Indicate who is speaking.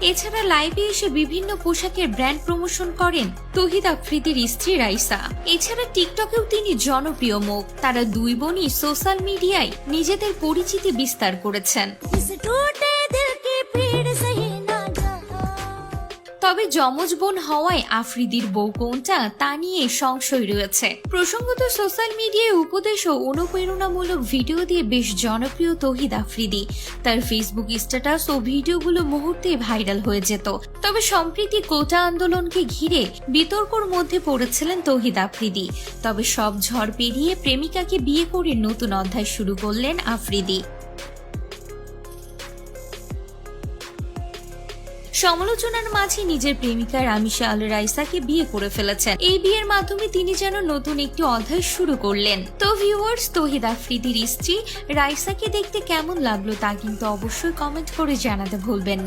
Speaker 1: এছাড়া লাইভে এসে বিভিন্ন পোশাকের ব্র্যান্ড প্রমোশন করেন তৌহিদ আফ্রিদির স্ত্রী রাইসা। এছাড়া টিকটকেও তিনি জনপ্রিয় মুখ। তারা দুই বোনই সোশ্যাল মিডিয়ায় নিজেদের পরিচিতি বিস্তার করেছেন। তবে যমজ বোন হওয়ায় আফ্রিদির বউ কোনটা তা নিয়ে সংশয় রয়েছে। প্রসঙ্গত সোশ্যাল মিডিয়ায় উপদেশ ও অনুপ্রেরণামূলক ভিডিও দিয়ে বেশ জনপ্রিয় তৌহিদ আফ্রিদি। তার ফেসবুক স্ট্যাটাস ও ভিডিওগুলো মুহূর্তে ভাইরাল হয়ে যেত। তবে সম্প্রতি কোটা আন্দোলনকে ঘিরে বিতর্কর মধ্যে পড়েছিলেন তৌহিদ আফ্রিদি। তবে সব ঝড় পেরিয়ে প্রেমিকাকে বিয়ে করে নতুন অধ্যায় শুরু করলেন আফ্রিদি। সমালোচনার মাঝে নিজের প্রেমিকা রামিশা আল রাইসাকে বিয়ে করে ফেলেছেন। এই বিয়ের মাধ্যমে তিনি যেন নতুন একটি অধ্যায় শুরু করলেন। তো ভিউয়ার্স, তৌহিদ আফ্রিদির স্ত্রী রাইসাকে দেখতে কেমন লাগলো তা কিন্তু অবশ্যই কমেন্ট করে জানাতে ভুলবেন না।